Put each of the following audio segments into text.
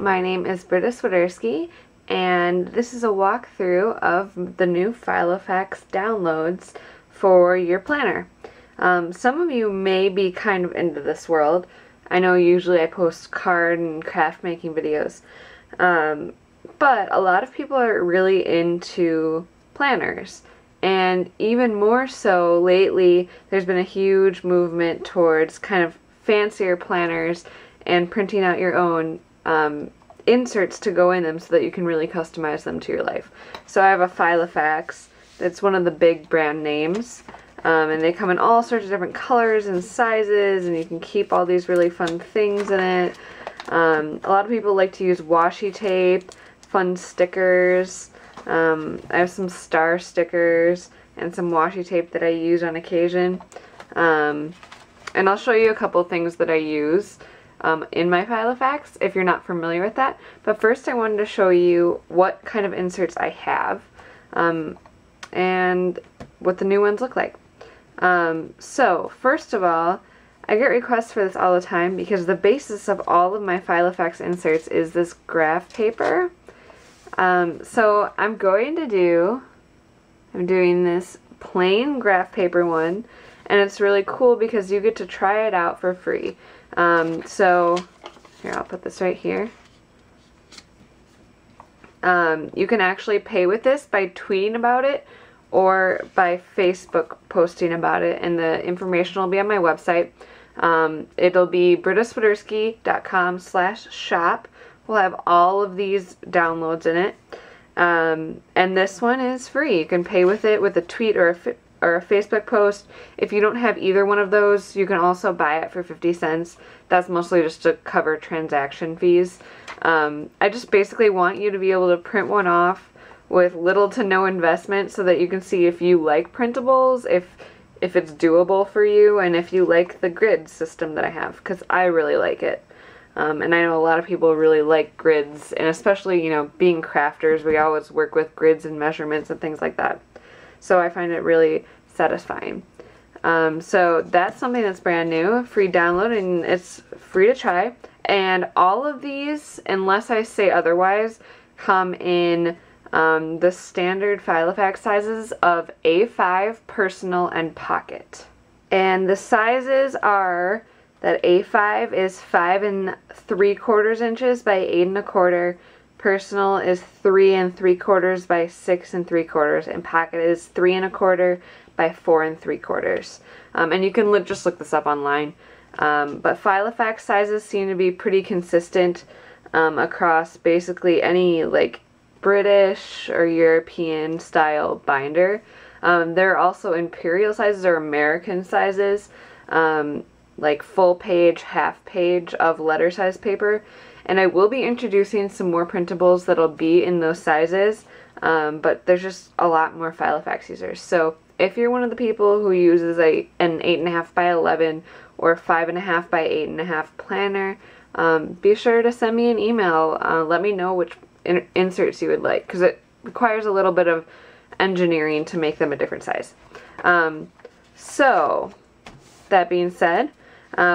my name is Britta Swiderski, and this is a walkthrough of the new Filofax downloads for your planner. Some of you may be kind of into this world. I know usually I post card and craft making videos, but a lot of people are really into planners. And even more so lately, there's been a huge movement towards kind of fancier planners and printing out your own inserts to go in them so that you can really customize them to your life. So I have a Filofax that's one of the big brand names, and they come in all sorts of different colors and sizes, and you can keep all these really fun things in it. A lot of people like to use washi tape, fun stickers. I have some star stickers and some washi tape that I use on occasion. And I'll show you a couple things that I use in my Filofax if you're not familiar with that. But first I wanted to show you what kind of inserts I have and what the new ones look like. So first of all, I get requests for this all the time because the basis of all of my Filofax inserts is this graph paper. So I'm doing this plain graph paper one, and it's really cool because you get to try it out for free. So here, I'll put this right here. You can actually pay with this by tweeting about it or by Facebook posting about it, and the information will be on my website. It'll be brittaswiderski.com/shop. We'll have all of these downloads in it. And this one is free. You can pay with it with a tweet or a Facebook post. If you don't have either one of those, you can also buy it for 50 cents. That's mostly just to cover transaction fees. I just basically want you to be able to print one off with little to no investment so that you can see if you like printables, if it's doable for you, and if you like the grid system that I have, because I really like it. And I know a lot of people really like grids, and especially, you know, being crafters, we always work with grids and measurements and things like that. So I find it really satisfying. So that's something that's brand new, free download, and it's free to try. And all of these, unless I say otherwise, come in the standard Filofax sizes of A5, personal, and pocket. And the sizes are that A5 is 5 3/4 inches by 8 1/4. Personal is 3 3/4 by 6 3/4, and pocket is 3 1/4 by 4 3/4. And you can just look this up online. But Filofax sizes seem to be pretty consistent across basically any like British or European style binder. There are also imperial sizes or American sizes, like full page, half page of letter size paper. And I will be introducing some more printables that'll be in those sizes, but there's just a lot more Filofax users. So if you're one of the people who uses an 8.5 by 11 or 5.5 by 8.5 planner, be sure to send me an email. Let me know which inserts you would like, because it requires a little bit of engineering to make them a different size. So that being said,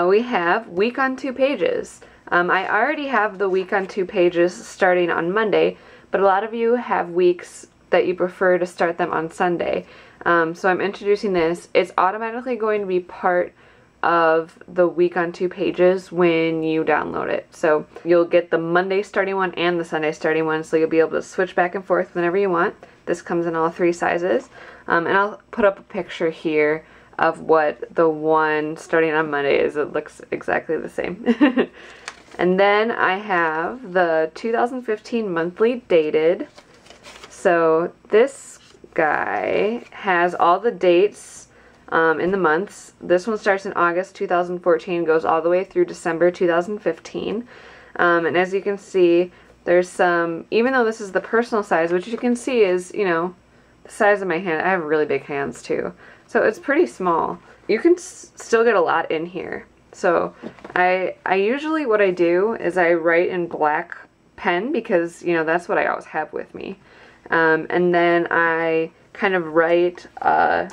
we have week on 2 pages. I already have the week on 2 pages starting on Monday, but a lot of you have weeks that you prefer to start them on Sunday. So I'm introducing this. It's automatically going to be part of the week on 2 pages when you download it. So you'll get the Monday starting one and the Sunday starting one, so you'll be able to switch back and forth whenever you want. This comes in all 3 sizes. And I'll put up a picture here of what the one starting on Monday is. It looks exactly the same. And then I have the 2015 monthly dated. So this guy has all the dates in the months. This one starts in August 2014, goes all the way through December 2015. And as you can see, there's some, even though this is the personal size, which you can see is, you know, the size of my hand. I have really big hands too. So it's pretty small. You can still get a lot in here. So I usually, what I do is I write in black pen because, you know, that's what I always have with me. And then I kind of write a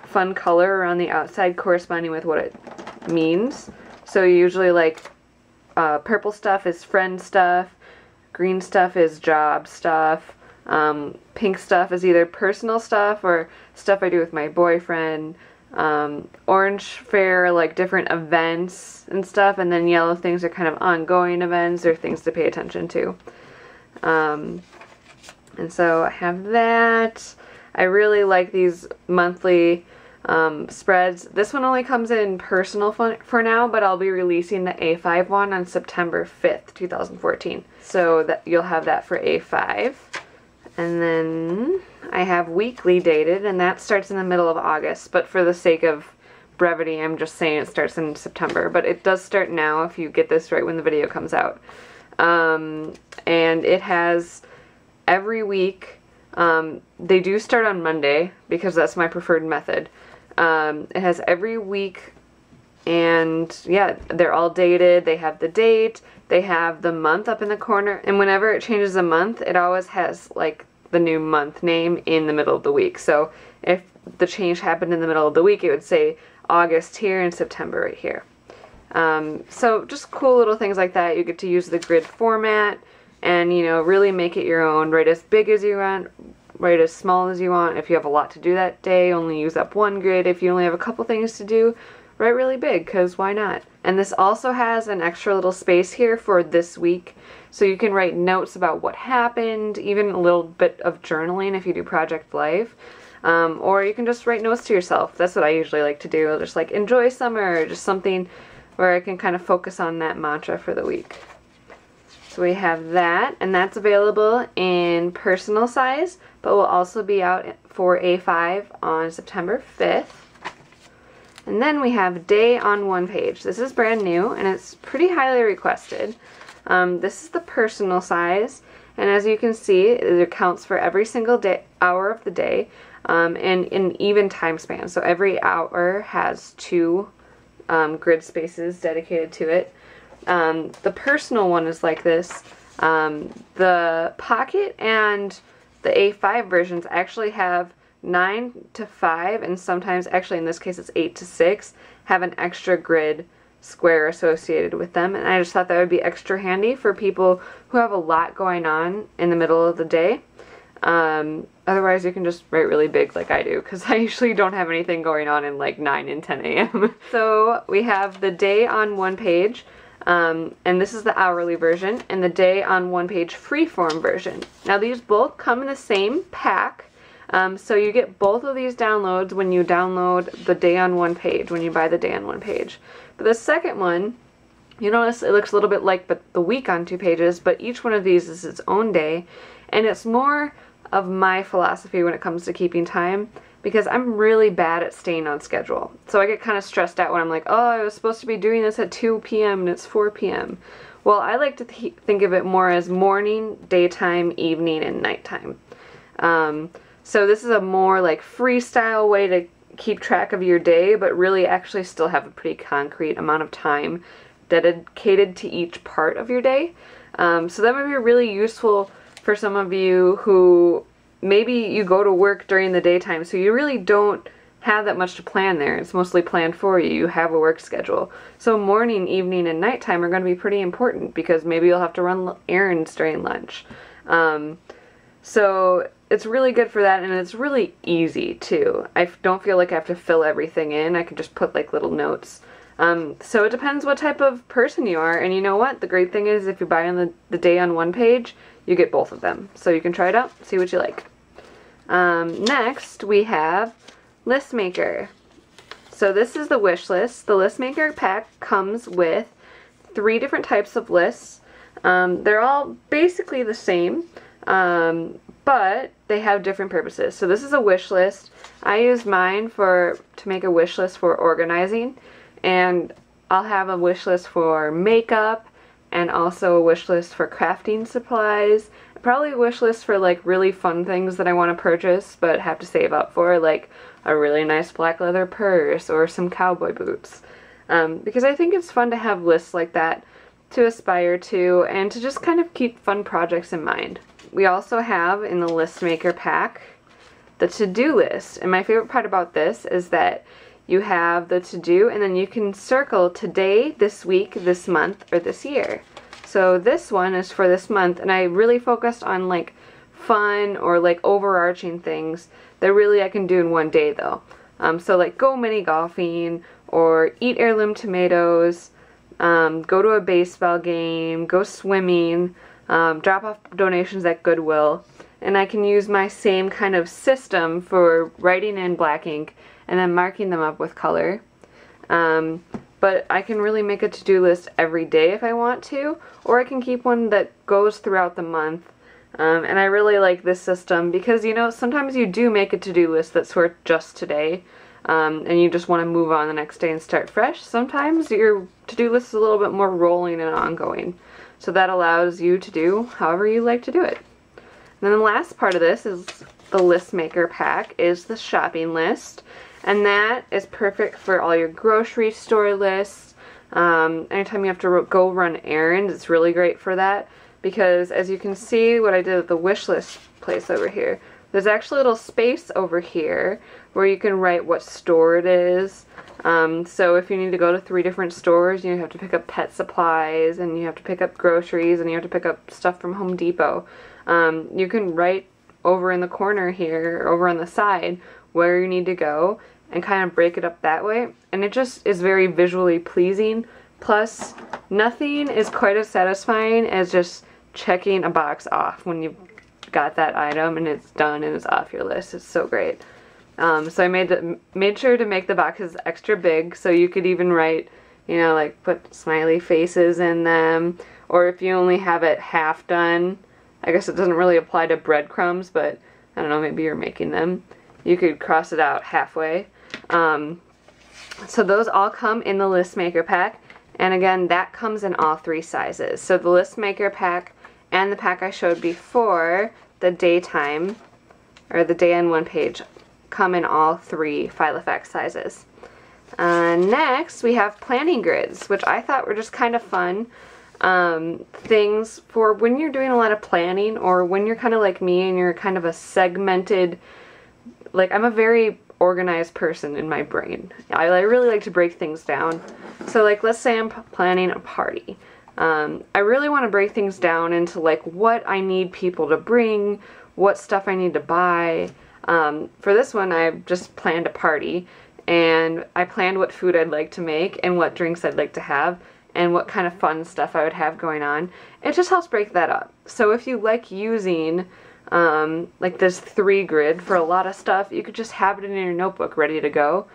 fun color around the outside corresponding with what it means. So usually like purple stuff is friend stuff, green stuff is job stuff, pink stuff is either personal stuff or stuff I do with my boyfriend, orange fair, like different events and stuff, and then yellow things are kind of ongoing events or things to pay attention to. And so I have that. I really like these monthly spreads. This one only comes in personal for now, but I'll be releasing the A5 one on September 5th, 2014. So that you'll have that for A5. And then I have weekly dated, and that starts in the middle of August, but for the sake of brevity, I'm just saying it starts in September, but it does start now if you get this right when the video comes out. And it has every week, they do start on Monday because that's my preferred method. It has every week, and yeah, they're all dated. They have the date, they have the month up in the corner, and whenever it changes a month, it always has like the new month name in the middle of the week. So if the change happened in the middle of the week, it would say August here and September right here. So just cool little things like that. You get to use the grid format and, you know, really make it your own. Write as big as you want, write as small as you want. If you have a lot to do that day, only use up one grid. If you only have a couple things to do, write really big, because why not? And this also has an extra little space here for this week, so you can write notes about what happened, even a little bit of journaling if you do Project Life. Or you can just write notes to yourself. That's what I usually like to do. I'll just like enjoy summer, or just something where I can kind of focus on that mantra for the week. So we have that, and that's available in personal size, but will also be out for A5 on September 5th. And then we have Day on One Page. This is brand new, and it's pretty highly requested. This is the personal size, and as you can see, it accounts for every single hour of the day, and in even time span. So every hour has 2 grid spaces dedicated to it. The personal one is like this. The Pocket and the A5 versions actually have 9 to 5, and sometimes, actually in this case it's 8 to 6, have an extra grid square associated with them, and I just thought that would be extra handy for people who have a lot going on in the middle of the day. Otherwise you can just write really big like I do, because I usually don't have anything going on in like 9 and 10 a.m. So we have the Day on One Page, and this is the hourly version, and the Day on One Page freeform version. Now these both come in the same pack, so you get both of these downloads when you download the Day on One Page, when you buy the Day on One Page. But the second one, you notice it looks a little bit like the week on 2 pages, but each one of these is its own day, and it's more of my philosophy when it comes to keeping time, because I'm really bad at staying on schedule. So I get kind of stressed out when I'm like, oh, I was supposed to be doing this at 2 p.m. and it's 4 p.m. Well, I like to think of it more as morning, daytime, evening, and nighttime. So this is a more like freestyle way to keep track of your day, but really actually still have a pretty concrete amount of time dedicated to each part of your day. So that might be really useful for some of you who maybe you go to work during the daytime, so you really don't have that much to plan there. It's mostly planned for you. You have a work schedule. So morning, evening, and nighttime are going to be pretty important, because maybe you'll have to run errands during lunch. So it's really good for that, and it's really easy too. I don't feel like I have to fill everything in. I can just put like little notes. So it depends what type of person you are, and you know what? The great thing is if you buy on the Day on One Page, you get both of them. So you can try it out, see what you like. Next we have List Maker. So this is the wish list. The List Maker pack comes with 3 different types of lists. They're all basically the same, but they have different purposes. So this is a wish list. I use mine to make a wish list for organizing, and I'll have a wish list for makeup, and also a wish list for crafting supplies. Probably a wish list for like really fun things that I want to purchase but have to save up for, like a really nice black leather purse or some cowboy boots. Because I think it's fun to have lists like that to aspire to, and to just kind of keep fun projects in mind. We also have in the List Maker pack the to-do list, and my favorite part about this is that you have the to-do, and then you can circle today, this week, this month, or this year. So this one is for this month, and I really focused on like fun or like overarching things that really I can do in one day though. So like go mini golfing, or eat heirloom tomatoes, go to a baseball game, go swimming, drop off donations at Goodwill. And I can use my same kind of system for writing in black ink and then marking them up with color. But I can really make a to-do list every day if I want to, or I can keep one that goes throughout the month. And I really like this system because, you know, sometimes you do make a to-do list that's for just today, and you just want to move on the next day and start fresh. Sometimes your to-do list is a little bit more rolling and ongoing. So that allows you to do however you like to do it. And then the last part of this is the list maker pack, is the shopping list. And that is perfect for all your grocery store lists. Anytime you have to go run errands, it's really great for that. Because as you can see what I did at the wish list place over here, there's actually a little space over here where you can write what store it is. So if you need to go to 3 different stores, you have to pick up pet supplies, and you have to pick up groceries, and you have to pick up stuff from Home Depot. You can write over in the corner here, over on the side, where you need to go, and kind of break it up that way. And it just is very visually pleasing. Plus, nothing is quite as satisfying as just checking a box off when you've got that item and it's done and it's off your list. It's so great. So I made sure to make the boxes extra big, so you could even write, you know, like put smiley faces in them, or if you only have it half done, I guess it doesn't really apply to breadcrumbs, but I don't know, maybe you're making them, you could cross it out halfway. So those all come in the list maker pack, and again, that comes in all 3 sizes. So the list maker pack and the pack I showed before, the daytime, or the day and one page, come in all 3 Filofax sizes. Next, we have planning grids, which I thought were just kind of fun. Things for when you're doing a lot of planning, or when you're kind of like me and you're kind of a segmented, like I'm a very organized person in my brain. I really like to break things down. So like let's say I'm planning a party. I really want to break things down into like what I need people to bring, what stuff I need to buy. For this one, I just planned a party, and I planned what food I'd like to make and what drinks I'd like to have and what kind of fun stuff I would have going on. It just helps break that up. So if you like using like this 3 grid for a lot of stuff, you could just have it in your notebook ready to go.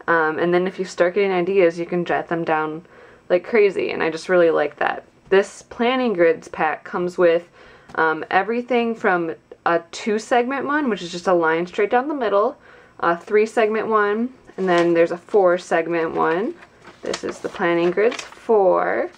And then if you start getting ideas, you can jot them down like crazy, and I just really like that. This planning grids pack comes with everything from a 2-segment one, which is just a line straight down the middle, a 3-segment one, and then there's a 4-segment one. This is the planning grids 4,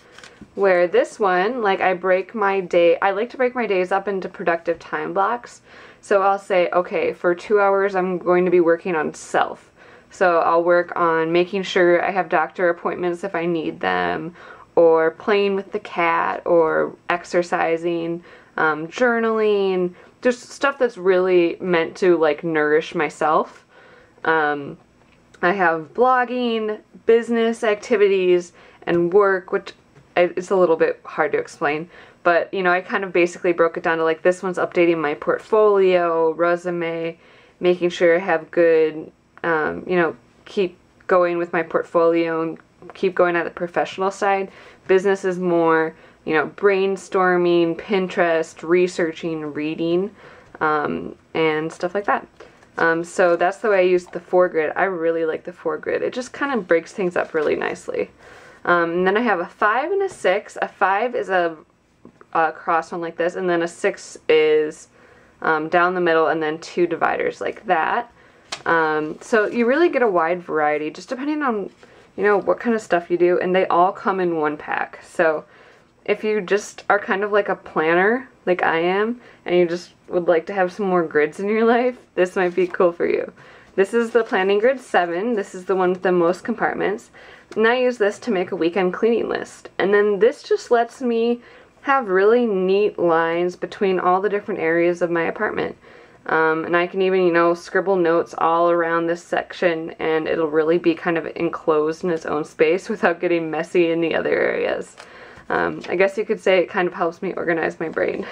where this one, like I like to break my days up into productive time blocks. So I'll say, okay, for 2 hours I'm going to be working on self. So I'll work on making sure I have doctor appointments if I need them, or playing with the cat, or exercising, journaling, just stuff that's really meant to like nourish myself. I have blogging, business activities, and work, which it's a little bit hard to explain, but you know, I kind of basically broke it down to like this one's updating my portfolio, resume, making sure I have good, you know, keep going with my portfolio and keep going at the professional side. Business is more, you know, brainstorming, Pinterest, researching, reading, and stuff like that. So that's the way I use the 4 grid. I really like the 4 grid. It just kind of breaks things up really nicely. And then I have a 5 and a 6. A 5 is a cross one like this, and then a 6 is down the middle, and then 2 dividers like that. So you really get a wide variety, just depending on, you know, what kind of stuff you do, and they all come in one pack. So if you just are kind of like a planner, like I am, and you just would like to have some more grids in your life, this might be cool for you. This is the planning grid 7. This is the one with the most compartments. And I use this to make a weekend cleaning list. And then this just lets me have really neat lines between all the different areas of my apartment. And I can even, you know, scribble notes all around this section, and it'll really be kind of enclosed in its own space without getting messy in the other areas. I guess you could say it kind of helps me organize my brain.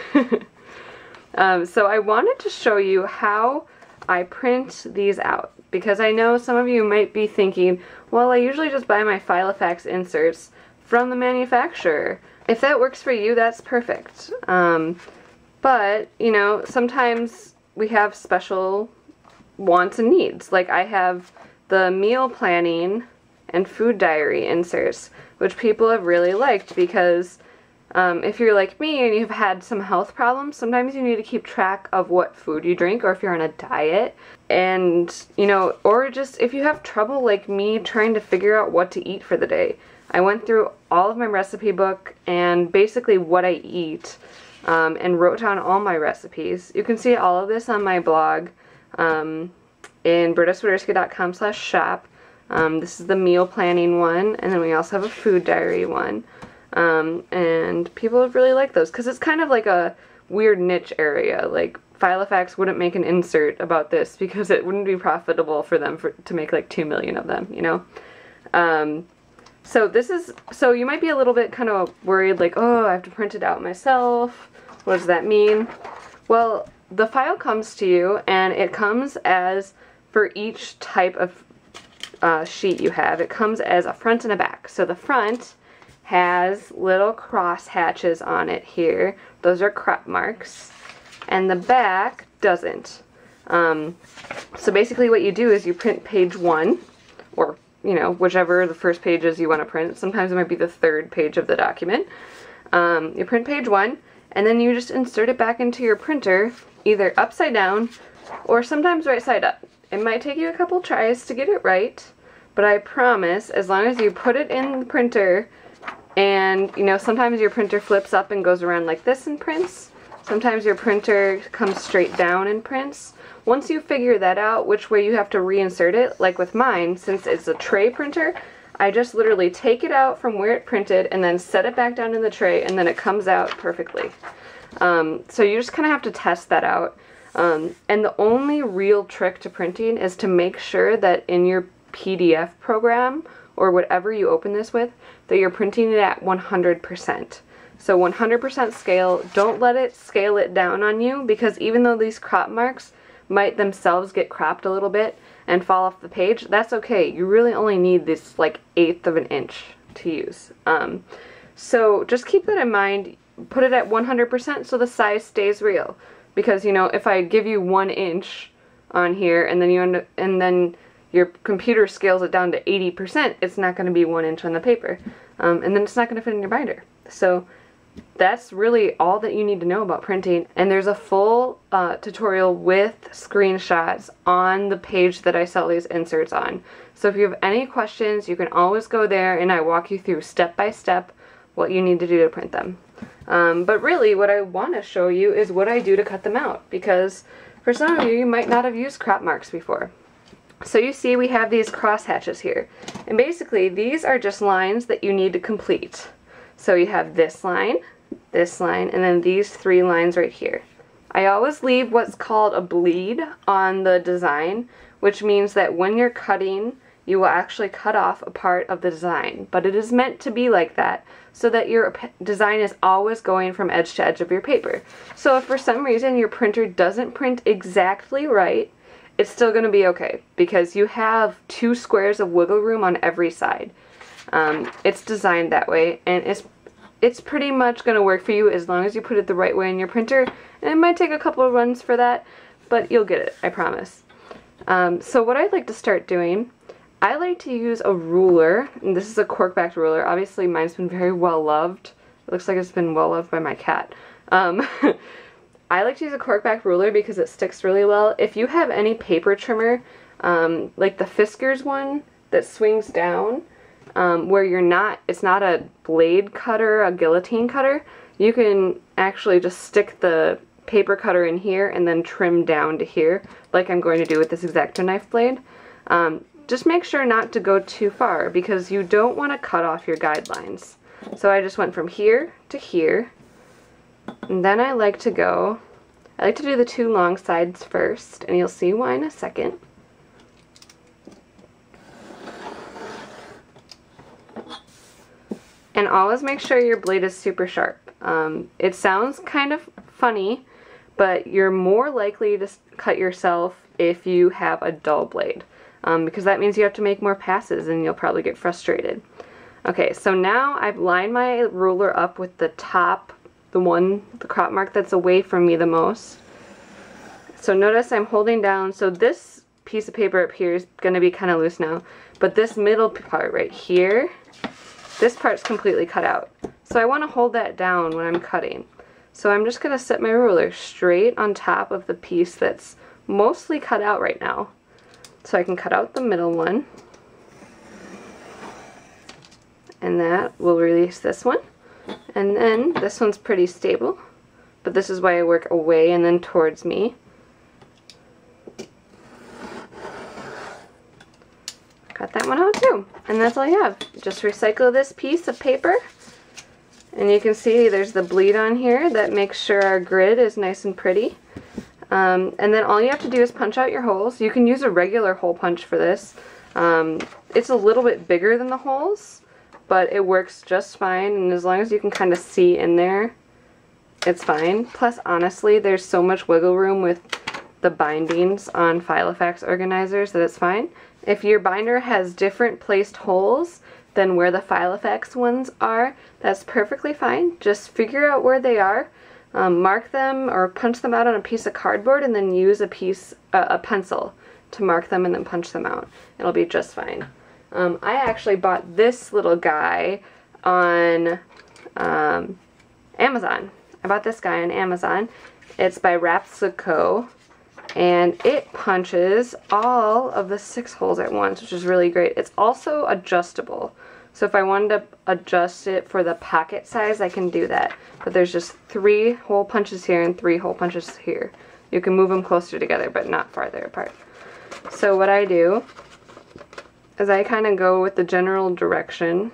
So I wanted to show you how I print these out, because I know some of you might be thinking, well, I usually just buy my Filofax inserts from the manufacturer. If that works for you, that's perfect. But, you know, sometimes we have special wants and needs. Like I have the meal planning and food diary inserts, which people have really liked because if you're like me and you've had some health problems, sometimes you need to keep track of what food you drink, or if you're on a diet, and, you know, or just if you have trouble like me trying to figure out what to eat for the day. I went through all of my recipe book and basically what I eat, and wrote down all my recipes. You can see all of this on my blog in brittaswiderski.com/shop. This is the meal planning one, and then we also have a food diary one. And people have really liked those because it's kind of like a weird niche area. Like Filofax wouldn't make an insert about this because it wouldn't be profitable for them to make like 2 million of them, you know? So you might be a little bit kind of worried, like, oh, I have to print it out myself. What does that mean? Well, the file comes to you, and it comes as, for each type of sheet you have, it comes as a front and a back. So the front has little cross hatches on it here. Those are crop marks. And the back doesn't. So basically what you do is you print page 1, or, you know, whichever the first page is you want to print. Sometimes it might be the 3rd page of the document. You print page 1, and then you just insert it back into your printer, either upside down or sometimes right side up. It might take you a couple tries to get it right, but I promise, as long as you put it in the printer, and, you know, sometimes your printer flips up and goes around like this and prints. Sometimes your printer comes straight down and prints. Once you figure that out, which way you have to reinsert it, like with mine, since it's a tray printer, I just literally take it out from where it printed and then set it back down in the tray, and then it comes out perfectly. So you just kind of have to test that out. And the only real trick to printing is to make sure that in your PDF program, or whatever you open this with, that you're printing it at 100%. So 100% scale. Don't let it scale it down on you, because even though these crop marks might themselves get cropped a little bit and fall off the page, that's okay. You really only need this like 1/8 of an inch to use. So just keep that in mind. Put it at 100% so the size stays real. Because, you know, if I give you 1 inch on here and then your computer scales it down to 80%, it's not going to be 1 inch on the paper. And then it's not going to fit in your binder. So that's really all that you need to know about printing. And there's a full tutorial with screenshots on the page that I sell these inserts on. So if you have any questions, you can always go there and I walk you through step by step what you need to do to print them. But really what I want to show you is what I do to cut them out, because for some of you, you might not have used crop marks before. So you see we have these cross hatches here, and basically these are just lines that you need to complete. So you have this line, and then these 3 lines right here. I always leave what's called a bleed on the design, which means that when you're cutting, you will actually cut off a part of the design. But it is meant to be like that, so that your design is always going from edge to edge of your paper. So if for some reason your printer doesn't print exactly right, it's still going to be okay, because you have 2 squares of wiggle room on every side. It's designed that way, and it's pretty much going to work for you as long as you put it the right way in your printer. And it might take a couple of runs for that, but you'll get it, I promise. So what I'd like to start doing, I like to use a ruler, and this is a cork-backed ruler. Obviously mine's been very well loved. It looks like it's been well loved by my cat. I like to use a cork-back ruler because it sticks really well. If you have any paper trimmer, like the Fiskars one that swings down, where it's not a blade cutter, a guillotine cutter, you can actually just stick the paper cutter in here and then trim down to here, like I'm going to do with this X-Acto knife blade. Just make sure not to go too far, because you don't want to cut off your guidelines. So I just went from here to here. And then I like to do the 2 long sides first, and you'll see why in a second. And always make sure your blade is super sharp. It sounds kind of funny, but you're more likely to cut yourself if you have a dull blade, because that means you have to make more passes and you'll probably get frustrated. Okay, so now I've lined my ruler up with the top, the crop mark that's away from me the most. So notice I'm holding down, so this piece of paper up here is going to be kind of loose now, but this middle part right here, this part's completely cut out. So I want to hold that down when I'm cutting. So I'm just going to set my ruler straight on top of the piece that's mostly cut out right now. So I can cut out the middle one. And that will release this one. And then this one's pretty stable, but this is why I work away and then towards me. Cut that one out too. And that's all you have. Just recycle this piece of paper. And you can see there's the bleed on here that makes sure our grid is nice and pretty. And then all you have to do is punch out your holes. You can use a regular hole punch for this. It's a little bit bigger than the holes, but it works just fine. And as long as you can kind of see in there, it's fine. Plus, honestly, there's so much wiggle room with the bindings on Filofax organizers that it's fine. If your binder has different placed holes than where the Filofax ones are, that's perfectly fine. Just figure out where they are, mark them or punch them out on a piece of cardboard, and then use a pencil to mark them and then punch them out. It'll be just fine. I actually bought this little guy on Amazon. I bought this guy on Amazon. It's by Rapsico. And it punches all of the 6 holes at once, which is really great. It's also adjustable. So if I wanted to adjust it for the pocket size, I can do that. But there's just 3 hole punches here and 3 hole punches here. You can move them closer together, but not farther apart. So what I do is I kind of go with the general direction,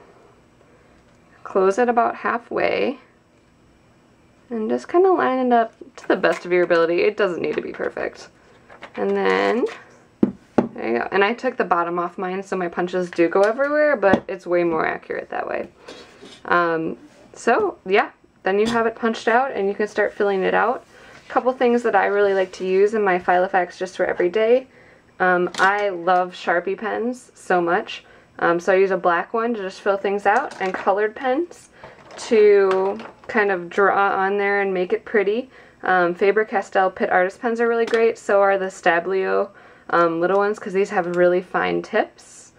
close it about halfway, and just kind of line it up to the best of your ability. It doesn't need to be perfect. And then, there you go. And I took the bottom off mine so my punches do go everywhere, but it's way more accurate that way. So, yeah. Then you have it punched out and you can start filling it out. A couple things that I really like to use in my Filofax just for every day. I love Sharpie pens so much. So I use a black one to just fill things out, and colored pens to kind of draw on there and make it pretty. Faber-Castell Pitt Artist pens are really great. So are the Stabilo little ones, because these have really fine tips.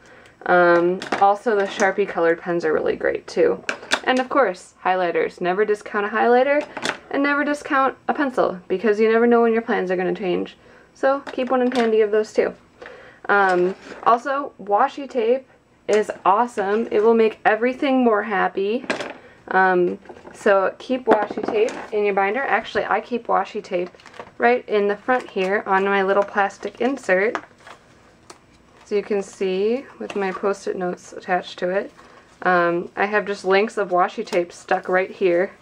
Also the Sharpie colored pens are really great too. And of course, highlighters. Never discount a highlighter, and never discount a pencil, because you never know when your plans are going to change. So keep one in handy of those too. Also, washi tape is awesome. It will make everything more happy. So keep washi tape in your binder. Actually, I keep washi tape right in the front here on my little plastic insert. So you can see with my post-it notes attached to it. I have just links of washi tape stuck right here,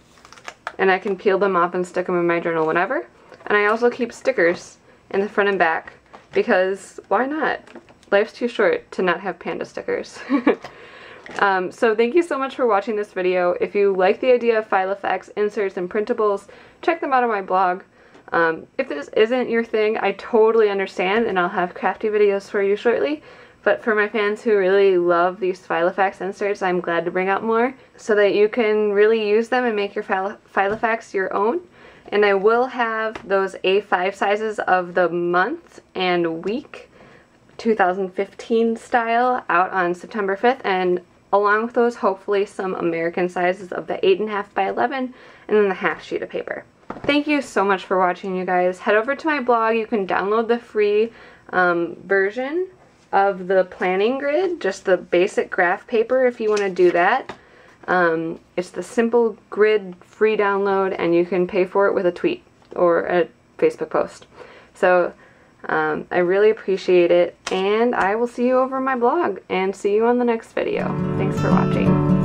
and I can peel them off and stick them in my journal whenever. And I also keep stickers in the front and back, because why not? Life's too short to not have panda stickers. So thank you so much for watching this video. If you like the idea of Filofax inserts and printables, check them out on my blog. If this isn't your thing, I totally understand, and I'll have crafty videos for you shortly. But for my fans who really love these Filofax inserts, I'm glad to bring out more so that you can really use them and make your Filofax your own. And I will have those A5 sizes of the month and week 2015 style out on September 5th, and along with those, hopefully some American sizes of the 8.5 by 11 and then the half sheet of paper. Thank you so much for watching, you guys. Head over to my blog. You can download the free version of the planning grid, just the basic graph paper if you want to do that. It's the simple grid free download, and you can pay for it with a tweet or a Facebook post. So I really appreciate it, and I will see you over my blog and see you on the next video. Thanks for watching.